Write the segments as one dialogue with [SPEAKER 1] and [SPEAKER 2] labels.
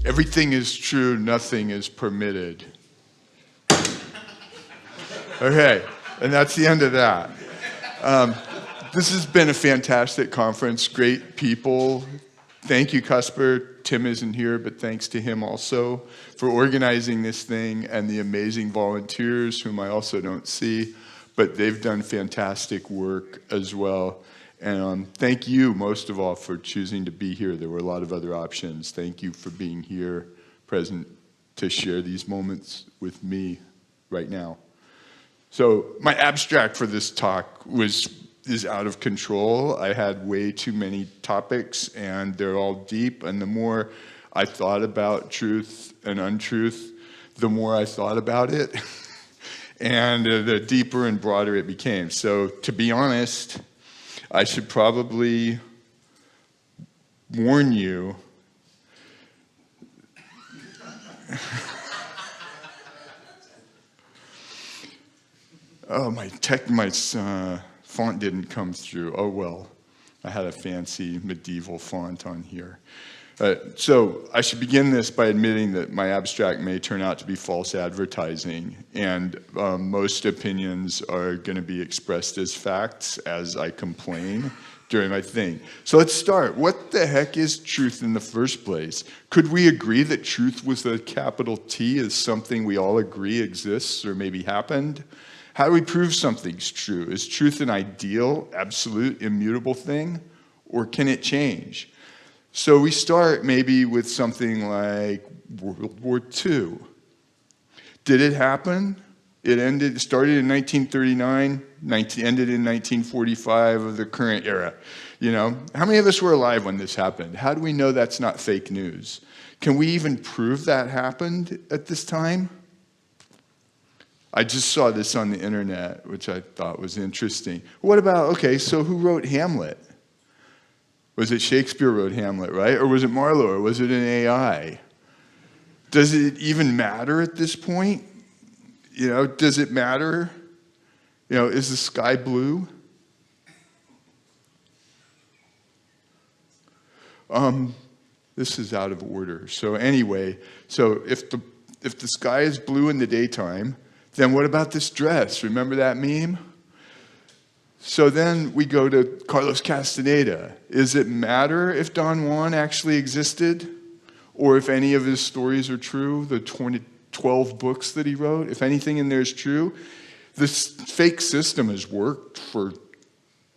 [SPEAKER 1] Everything is true, nothing is permitted. Okay, and that's the end of that. This has been a fantastic conference, great people. Thank you, Casper. Tim isn't here, but thanks to him also for organizing this thing, and the amazing volunteers, whom I also don't see, but they've done fantastic work as well. And thank you, most of all, for choosing to be here. There were a lot of other options. Thank you for being here, present, to share these moments with me right now. So my abstract for this talk is out of control. I had way too many topics, and they're all deep, and the more I thought about truth and untruth, the more I thought about it, and the deeper and broader it became. So to be honest, I should probably warn you oh, my font didn't come through. Oh well, I had a fancy medieval font on here. So I should begin this by admitting that my abstract may turn out to be false advertising, and most opinions are going to be expressed as facts as I complain during my thing. So let's start. What the heck is truth in the first place? Could we agree that truth with a capital T is something we all agree exists or maybe happened? How do we prove something's true? Is truth an ideal, absolute, immutable thing, or can it change? So we start maybe with something like World War II. Did it happen? It started in 1939, ended in 1945 of the current era. You know, how many of us were alive when this happened? How do we know that's not fake news? Can we even prove that happened at this time? I just saw this on the internet, which I thought was interesting. What about, okay, so who wrote Hamlet? Was it Shakespeare wrote Hamlet, right? Or was it Marlowe, or was it an AI? Does it even matter at this point? You know, does it matter? You know, is the sky blue? This is out of order. So anyway, so if the sky is blue in the daytime, then what about this dress? Remember that meme? So then we go to Carlos Castaneda. Does it matter if Don Juan actually existed? Or if any of his stories are true, the 12 books that he wrote, if anything in there is true? This fake system has worked for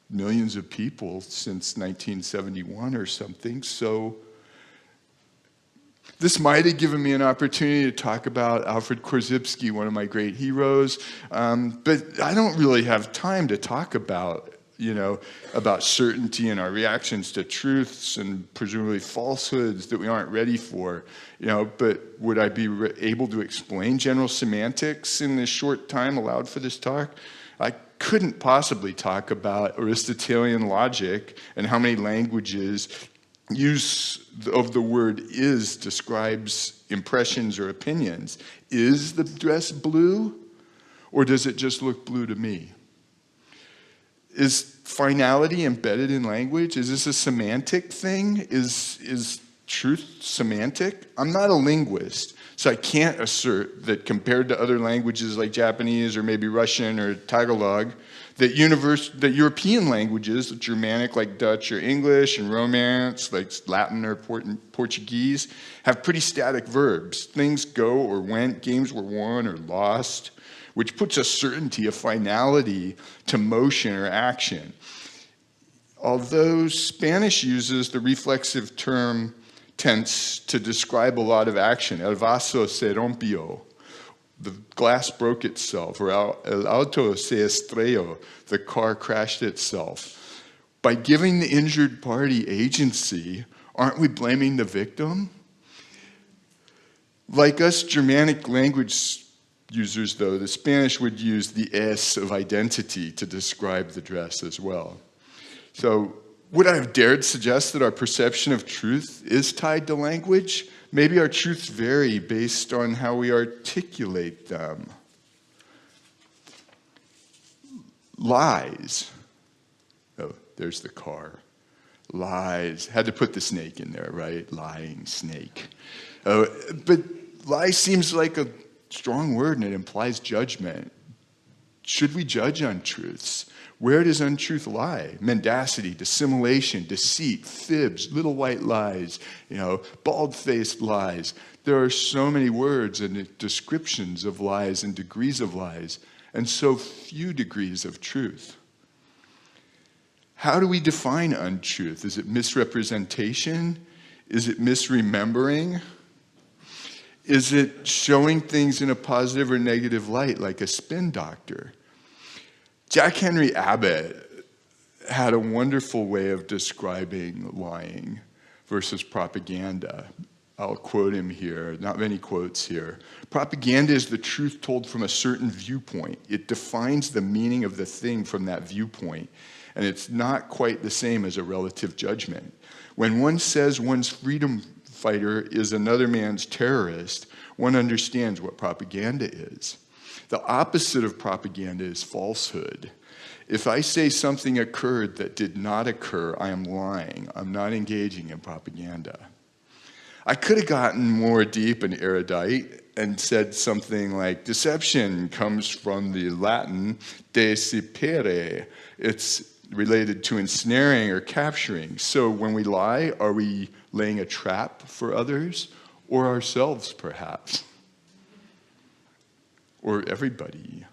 [SPEAKER 1] millions of people since 1971 or something, so this might have given me an opportunity to talk about Alfred Korzybski, one of my great heroes, but I don't really have time to talk about, about certainty and our reactions to truths and presumably falsehoods that we aren't ready for, but would I be able to explain general semantics in this short time allowed for this talk? I couldn't possibly talk about Aristotelian logic and how many languages use of the word is describes impressions or opinions. Is the dress blue, or does it just look blue to me? Is finality embedded in language? Is this a semantic thing? Is truth semantic? I'm not a linguist, so I can't assert that compared to other languages like Japanese or maybe Russian or Tagalog, that European languages, Germanic like Dutch or English, and Romance like Latin or Portuguese, have pretty static verbs. Things go or went, games were won or lost, which puts a certainty of finality to motion or action. Although Spanish uses the reflexive term tense to describe a lot of action, el vaso se rompió, the glass broke itself, or el auto se estrelló, the car crashed itself. By giving the injured party agency, aren't we blaming the victim? Like us Germanic language users, though, the Spanish would use the es of identity to describe the dress as well. So would I have dared suggest that our perception of truth is tied to language? Maybe our truths vary based on how we articulate them. Lies. Oh, there's the car. lies. Had to put the snake in there, right? Lying snake. But lie seems like a strong word, and it implies judgment. Should we judge untruths? Where does untruth lie? Mendacity, dissimulation, deceit, fibs, little white lies, bald-faced lies. There are so many words and descriptions of lies and degrees of lies, and so few degrees of truth. How do we define untruth? Is it misrepresentation? Is it misremembering? Is it showing things in a positive or negative light, like a spin doctor? Jack Henry Abbott had a wonderful way of describing lying versus propaganda. I'll quote him here, not many quotes here. Propaganda is the truth told from a certain viewpoint. It defines the meaning of the thing from that viewpoint, and it's not quite the same as a relative judgment. When one says one's freedom fighter is another man's terrorist, one understands what propaganda is. The opposite of propaganda is falsehood. If I say something occurred that did not occur, I am lying. I'm not engaging in propaganda. I could have gotten more deep and erudite and said something like, deception comes from the Latin decipere. It's related to ensnaring or capturing. So when we lie, are we laying a trap for others or ourselves, perhaps? Or everybody?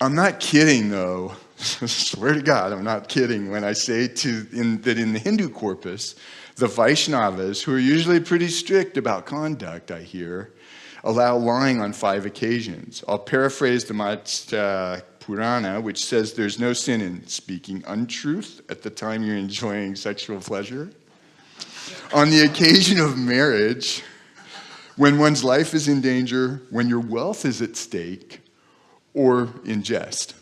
[SPEAKER 1] I'm not kidding, though. I swear to God, I'm not kidding when I say that in the Hindu corpus, the Vaishnavas, who are usually pretty strict about conduct, I hear, allow lying on 5 occasions. I'll paraphrase the Matsya Purana, which says there's no sin in speaking untruth at the time you're enjoying sexual pleasure. On the occasion of marriage, when one's life is in danger, when your wealth is at stake, or in jest.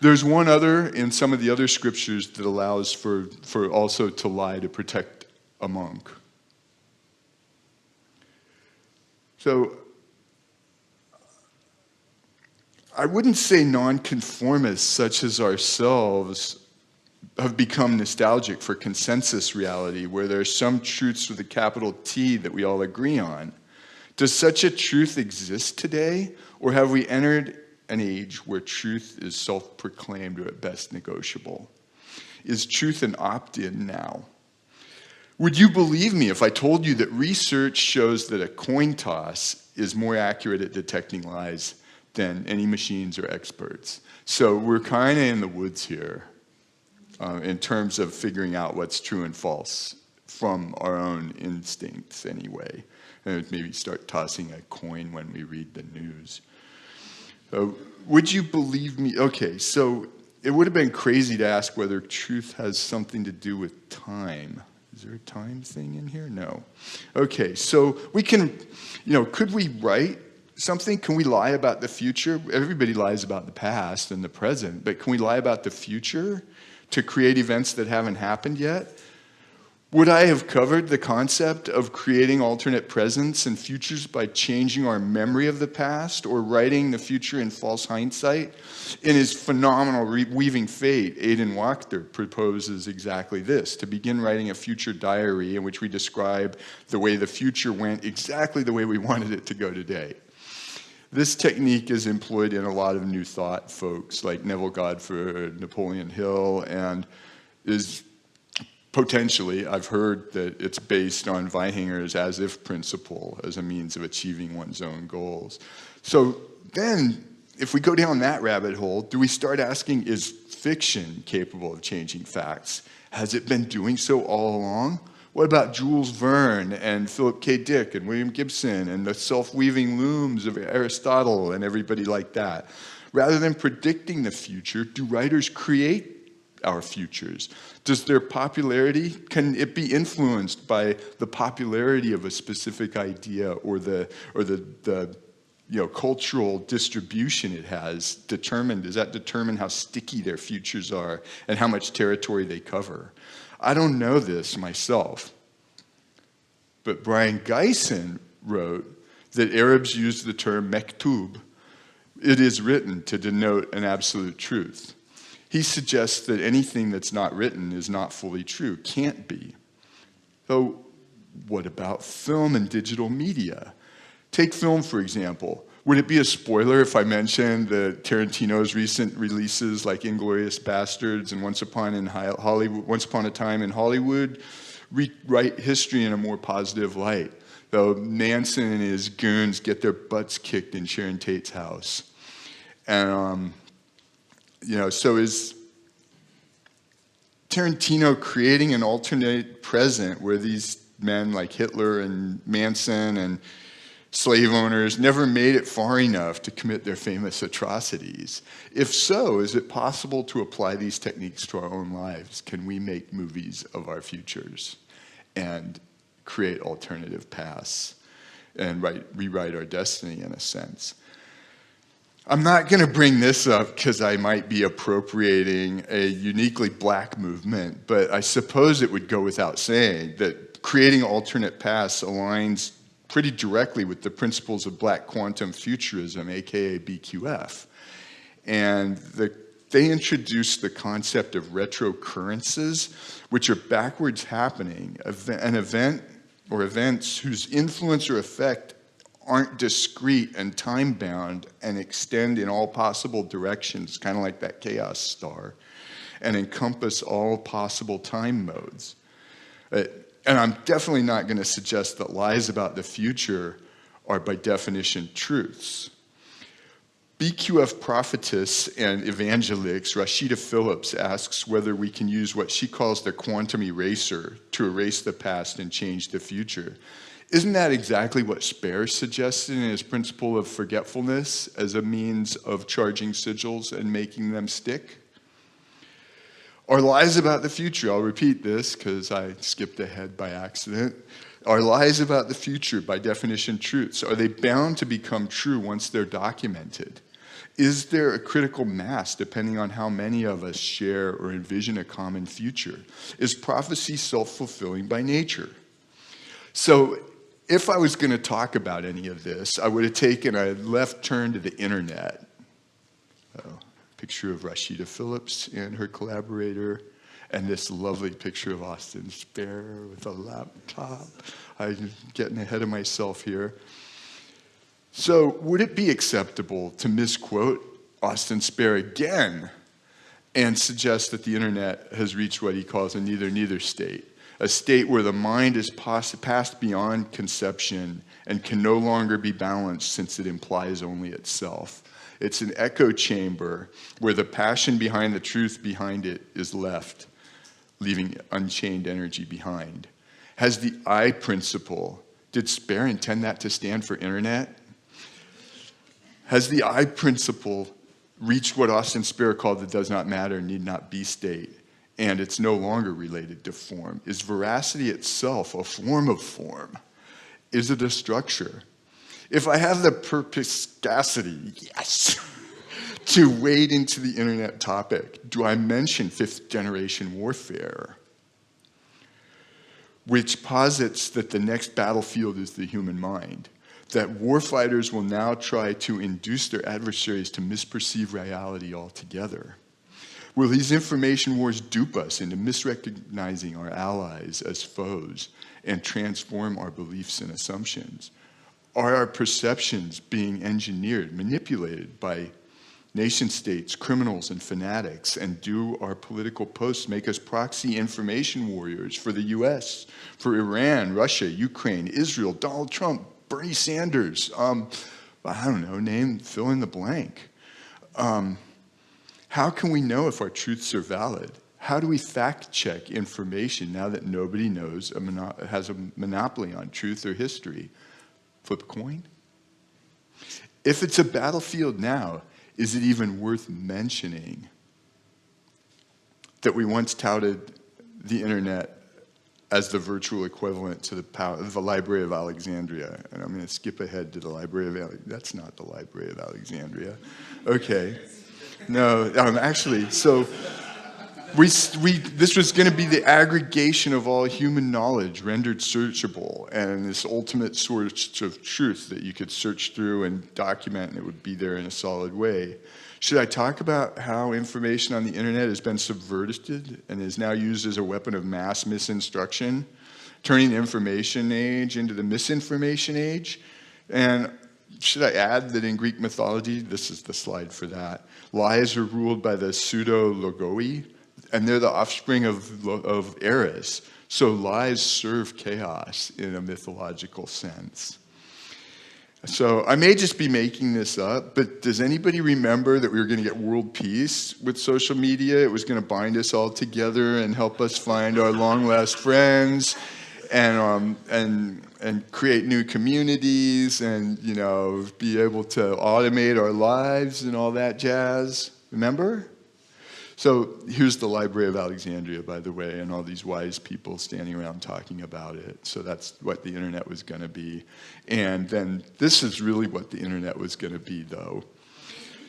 [SPEAKER 1] There's one other in some of the other scriptures that allows for also to lie to protect a monk. So I wouldn't say nonconformists such as ourselves have become nostalgic for consensus reality, where there are some truths with a capital T that we all agree on. Does such a truth exist today, or have we entered an age where truth is self-proclaimed or at best negotiable? Is truth an opt-in now? Would you believe me if I told you that research shows that a coin toss is more accurate at detecting lies than any machines or experts? So we're kind of in the woods here in terms of figuring out what's true and false from our own instincts anyway. And maybe start tossing a coin when we read the news. Would you believe me? Okay, so it would have been crazy to ask whether truth has something to do with time. Is there a time thing in here? No. Okay, so we can, could we write something? Can we lie about the future? Everybody lies about the past and the present, but can we lie about the future to create events that haven't happened yet? Would I have covered the concept of creating alternate presents and futures by changing our memory of the past or writing the future in false hindsight? In his phenomenal Weaving Fate, Aidan Wachter proposes exactly this, to begin writing a future diary in which we describe the way the future went exactly the way we wanted it to go today. This technique is employed in a lot of New Thought folks like Neville Godfrey, Napoleon Hill, and is potentially, I've heard that it's based on Vaihinger's as-if principle as a means of achieving one's own goals. So then, if we go down that rabbit hole, do we start asking, is fiction capable of changing facts? Has it been doing so all along? What about Jules Verne and Philip K. Dick and William Gibson and the self-weaving looms of Aristotle and everybody like that? Rather than predicting the future, do writers create our futures? Does their popularity, can it be influenced by the popularity of a specific idea or the cultural distribution it has determined? Does that determine how sticky their futures are and how much territory they cover? I don't know this myself, but Brian Geisen wrote that Arabs use the term mektub. It is written to denote an absolute truth. He suggests that anything that's not written is not fully true, can't be. So what about film and digital media? Take film, for example. Would it be a spoiler if I mentioned that Tarantino's recent releases like Inglourious Basterds and Once Upon a Time in Hollywood rewrite history in a more positive light? Though Manson and his goons get their butts kicked in Sharon Tate's house. And, so is Tarantino creating an alternate present where these men like Hitler and Manson and slave owners never made it far enough to commit their famous atrocities? If so, is it possible to apply these techniques to our own lives? Can we make movies of our futures and create alternative paths and rewrite our destiny in a sense? I'm not going to bring this up because I might be appropriating a uniquely black movement, but I suppose it would go without saying that creating alternate paths aligns pretty directly with the principles of black quantum futurism, aka BQF. And they introduced the concept of retrocurrences, which are backwards happening, an event or events whose influence or effect aren't discrete and time-bound and extend in all possible directions, kind of like that chaos star, and encompass all possible time modes. And I'm definitely not going to suggest that lies about the future are by definition truths. BQF prophetess and evangelix Rashida Phillips asks whether we can use what she calls the quantum eraser to erase the past and change the future. Isn't that exactly what Spare suggested in his principle of forgetfulness as a means of charging sigils and making them stick? Are lies about the future, I'll repeat this because I skipped ahead by accident. Are lies about the future by definition truths? Are they bound to become true once they're documented? Is there a critical mass depending on how many of us share or envision a common future? Is prophecy self-fulfilling by nature? So if I was going to talk about any of this, I would have taken a left turn to the internet. Picture of Rashida Phillips and her collaborator, and this lovely picture of Austin Spare with a laptop. I'm getting ahead of myself here. So would it be acceptable to misquote Austin Spare again and suggest that the internet has reached what he calls a neither-neither state, a state where the mind is passed beyond conception and can no longer be balanced since it implies only itself? It's an echo chamber where the passion behind the truth behind it is left, leaving unchained energy behind. Has the I principle, did Spare intend that to stand for internet? Has the I principle reached what Austin Spare called the does not matter, need not be state, and it's no longer related to form? Is veracity itself a form of form? Is it a structure? If I have the perspicacity, yes, to wade into the internet topic, do I mention fifth generation warfare, which posits that the next battlefield is the human mind, that warfighters will now try to induce their adversaries to misperceive reality altogether? Will these information wars dupe us into misrecognizing our allies as foes and transform our beliefs and assumptions? Are our perceptions being engineered, manipulated by nation states, criminals, and fanatics? And do our political posts make us proxy information warriors for the US, for Iran, Russia, Ukraine, Israel, Donald Trump, Bernie Sanders? I don't know, fill in the blank. How can we know if our truths are valid? How do we fact check information now that nobody has a monopoly on truth or history? Flip a coin? If it's a battlefield now, is it even worth mentioning that we once touted the internet as the virtual equivalent to the Library of Alexandria? And I'm going to skip ahead to the Library of Alexandria. That's not the Library of Alexandria. Okay. No, actually, so this was going to be the aggregation of all human knowledge rendered searchable, and this ultimate source of truth that you could search through and document, and it would be there in a solid way. Should I talk about how information on the internet has been subverted and is now used as a weapon of mass misinstruction, turning the information age into the misinformation age? And should I add that in Greek mythology, this is the slide for that, lies are ruled by the pseudo-logoi, and they're the offspring of Eris. So lies serve chaos in a mythological sense. So I may just be making this up, but does anybody remember that we were going to get world peace with social media? It was going to bind us all together and help us find our long-lost friends and create new communities and, you know, be able to automate our lives and all that jazz. Remember? So here's the Library of Alexandria, by the way, and all these wise people standing around talking about it. So that's what the internet was going to be. And then this is really what the internet was going to be, though.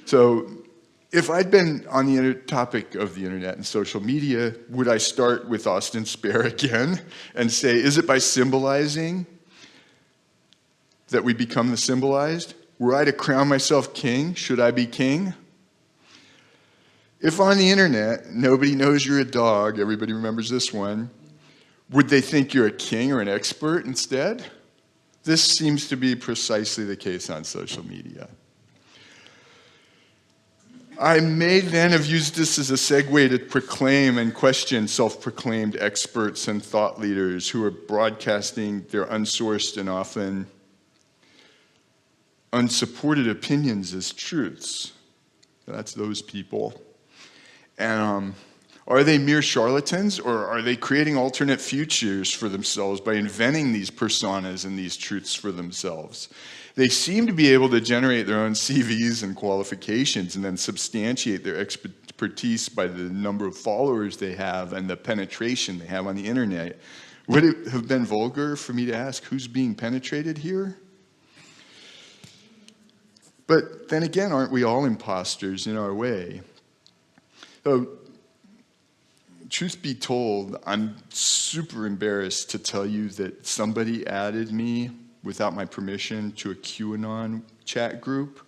[SPEAKER 1] So if I'd been on the topic of the internet and social media, would I start with Austin Spare again and say, is it by symbolizing that we become the symbolized? Were I to crown myself king, should I be king? If on the internet, nobody knows you're a dog, everybody remembers this one, would they think you're a king or an expert instead? This seems to be precisely the case on social media. I may then have used this as a segue to proclaim and question self-proclaimed experts and thought leaders who are broadcasting their unsourced and often unsupported opinions as truths. That's those people. And are they mere charlatans, or are they creating alternate futures for themselves by inventing these personas and these truths for themselves? They seem to be able to generate their own CVs and qualifications and then substantiate their expertise by the number of followers they have and the penetration they have on the internet. Would it have been vulgar for me to ask who's being penetrated here? But then again, aren't we all imposters in our way? So, truth be told, I'm super embarrassed to tell you that somebody added me without my permission to a QAnon chat group.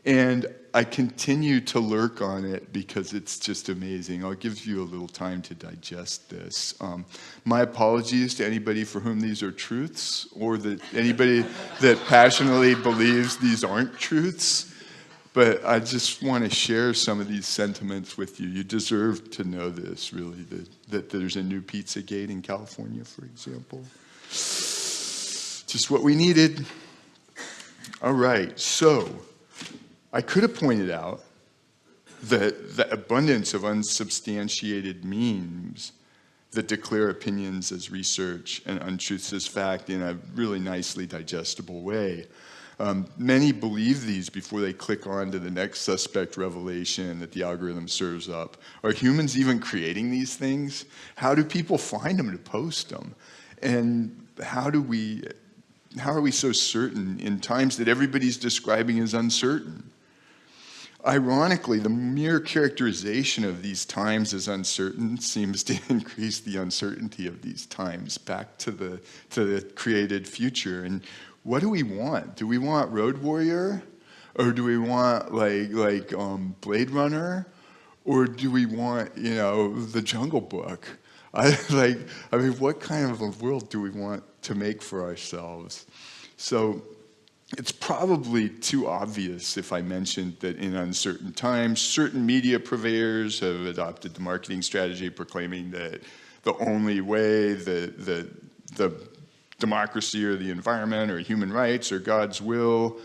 [SPEAKER 1] And I continue to lurk on it because it's just amazing. I'll give you a little time to digest this. My apologies to anybody for whom these are truths, or that anybody that passionately believes these aren't truths. But I just want to share some of these sentiments with you. You deserve to know this, really, that there's a new Pizzagate in California, for example. Just what we needed. All right, so I could have pointed out that the abundance of unsubstantiated memes that declare opinions as research and untruths as fact in a really nicely digestible way. Many believe these before they click on to the next suspect revelation that the algorithm serves up. Are humans even creating these things? How do people find them to post them? And how are we so certain in times that everybody's describing as uncertain? Ironically, the mere characterization of these times as uncertain seems to increase the uncertainty of these times back to the created future. And what do we want? Do we want Road Warrior? Or do we want like Blade Runner? Or do we want, the Jungle Book? What kind of a world do we want to make for ourselves? So it's probably too obvious if I mentioned that in uncertain times, certain media purveyors have adopted the marketing strategy proclaiming that the only way the democracy or the environment or human rights or God's will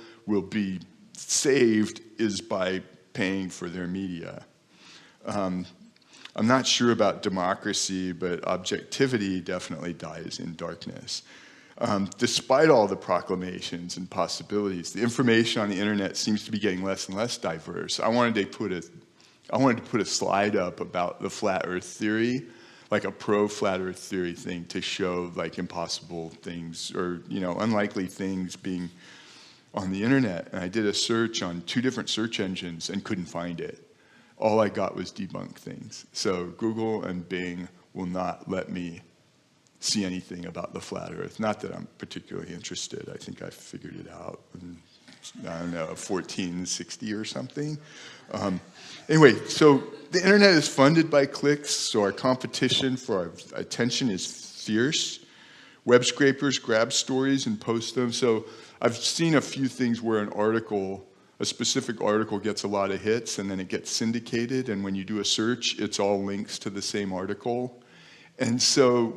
[SPEAKER 1] be saved is by paying for their media. I'm not sure about democracy, but objectivity definitely dies in darkness. Despite all the proclamations and possibilities, the information on the internet seems to be getting less and less diverse. I wanted to put a slide up about the flat Earth theory, like a pro-flat Earth theory thing to show like impossible things or unlikely things being on the internet. And I did a search on 2 different search engines and couldn't find it. All I got was debunk things. So Google and Bing will not let me see anything about the flat Earth. Not that I'm particularly interested. I think I figured it out. And I don't know, 1460 or something. Anyway, so the internet is funded by clicks, so our competition for our attention is fierce. Web scrapers grab stories and post them. So I've seen a few things where a specific article gets a lot of hits and then it gets syndicated, and when you do a search, it's all links to the same article. And so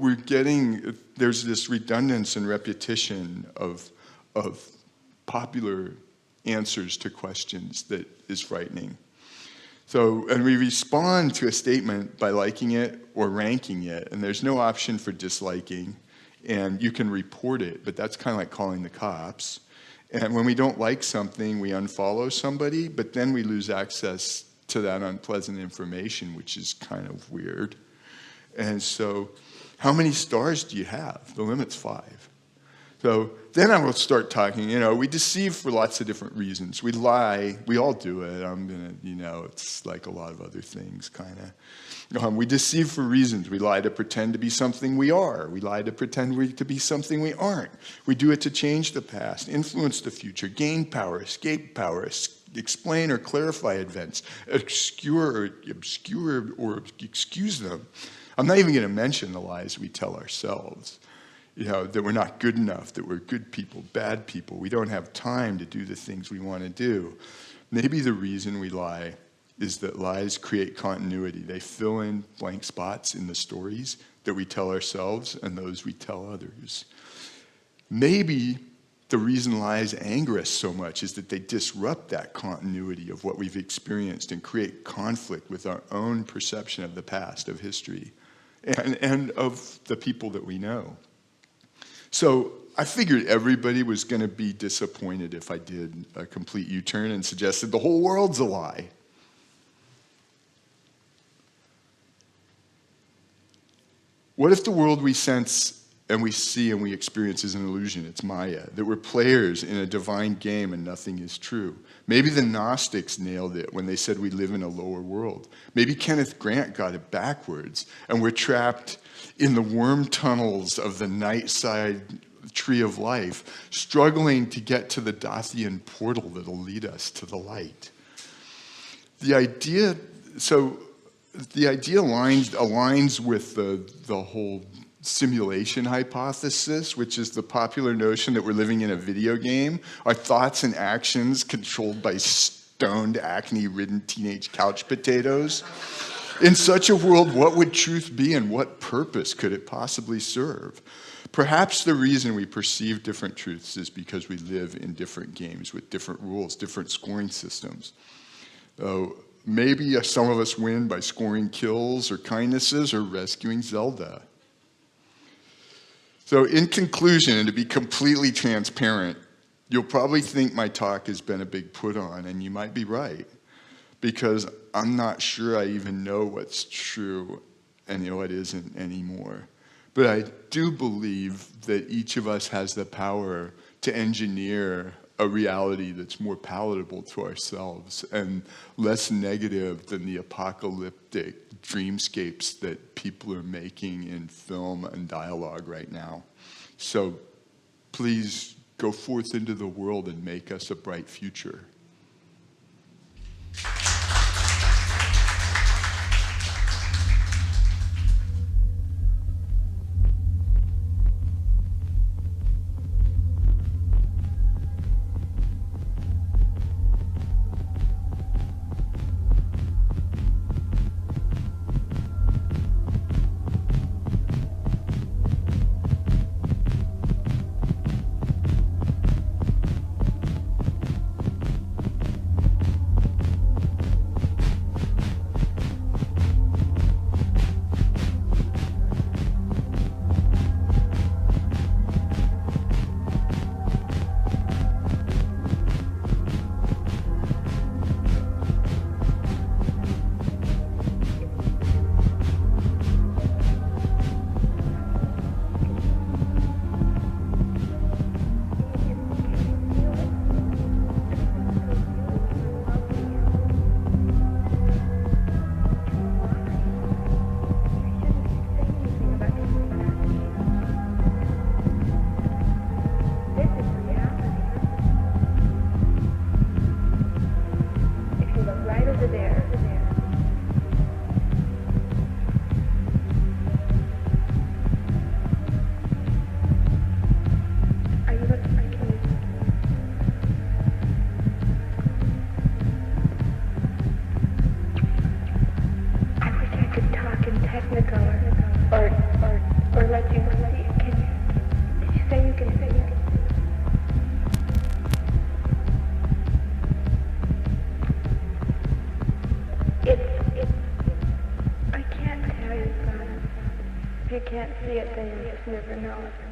[SPEAKER 1] there's this redundance and repetition of popular answers to questions that is frightening. So, and we respond to a statement by liking it or ranking it, and there's no option for disliking, and you can report it, but that's kind of like calling the cops. And when we don't like something, we unfollow somebody, but then we lose access to that unpleasant information, which is kind of weird. And so, how many stars do you have? The limit's 5. So then I will start talking, we deceive for lots of different reasons. We lie, we all do it. It's like a lot of other things, kind of. We deceive for reasons. We lie to pretend to be something we are. We lie to pretend to be something we aren't. We do it to change the past, influence the future, gain power, escape power, explain or clarify events, obscure or excuse them. I'm not even going to mention the lies we tell ourselves. That we're not good enough, that we're good people, bad people. We don't have time to do the things we want to do. Maybe the reason we lie is that lies create continuity. They fill in blank spots in the stories that we tell ourselves and those we tell others. Maybe the reason lies anger us so much is that they disrupt that continuity of what we've experienced and create conflict with our own perception of the past, of history, and of the people that we know. So I figured everybody was going to be disappointed if I did a complete U-turn and suggested the whole world's a lie. What if the world we sense and we see and we experience is an illusion? It's Maya, that we're players in a divine game and nothing is true. Maybe the Gnostics nailed it when they said we live in a lower world. Maybe Kenneth Grant got it backwards and we're trapped in the worm tunnels of the night side tree of life, struggling to get to the Dothian portal that'll lead us to the light. The idea aligns with the whole simulation hypothesis, which is the popular notion that we're living in a video game. Our thoughts and actions controlled by stoned, acne-ridden teenage couch potatoes. In such a world, what would truth be and what purpose could it possibly serve? Perhaps the reason we perceive different truths is because we live in different games with different rules, different scoring systems. Maybe some of us win by scoring kills or kindnesses or rescuing Zelda. So in conclusion, and to be completely transparent, you'll probably think my talk has been a big put on, and you might be right, because I'm not sure I even know what's true and what isn't anymore. But I do believe that each of us has the power to engineer a reality that's more palatable to ourselves and less negative than the apocalyptic dreamscapes that people are making in film and dialogue right now. So please go forth into the world and make us a bright future.
[SPEAKER 2] If you can't see it, then you just never know it.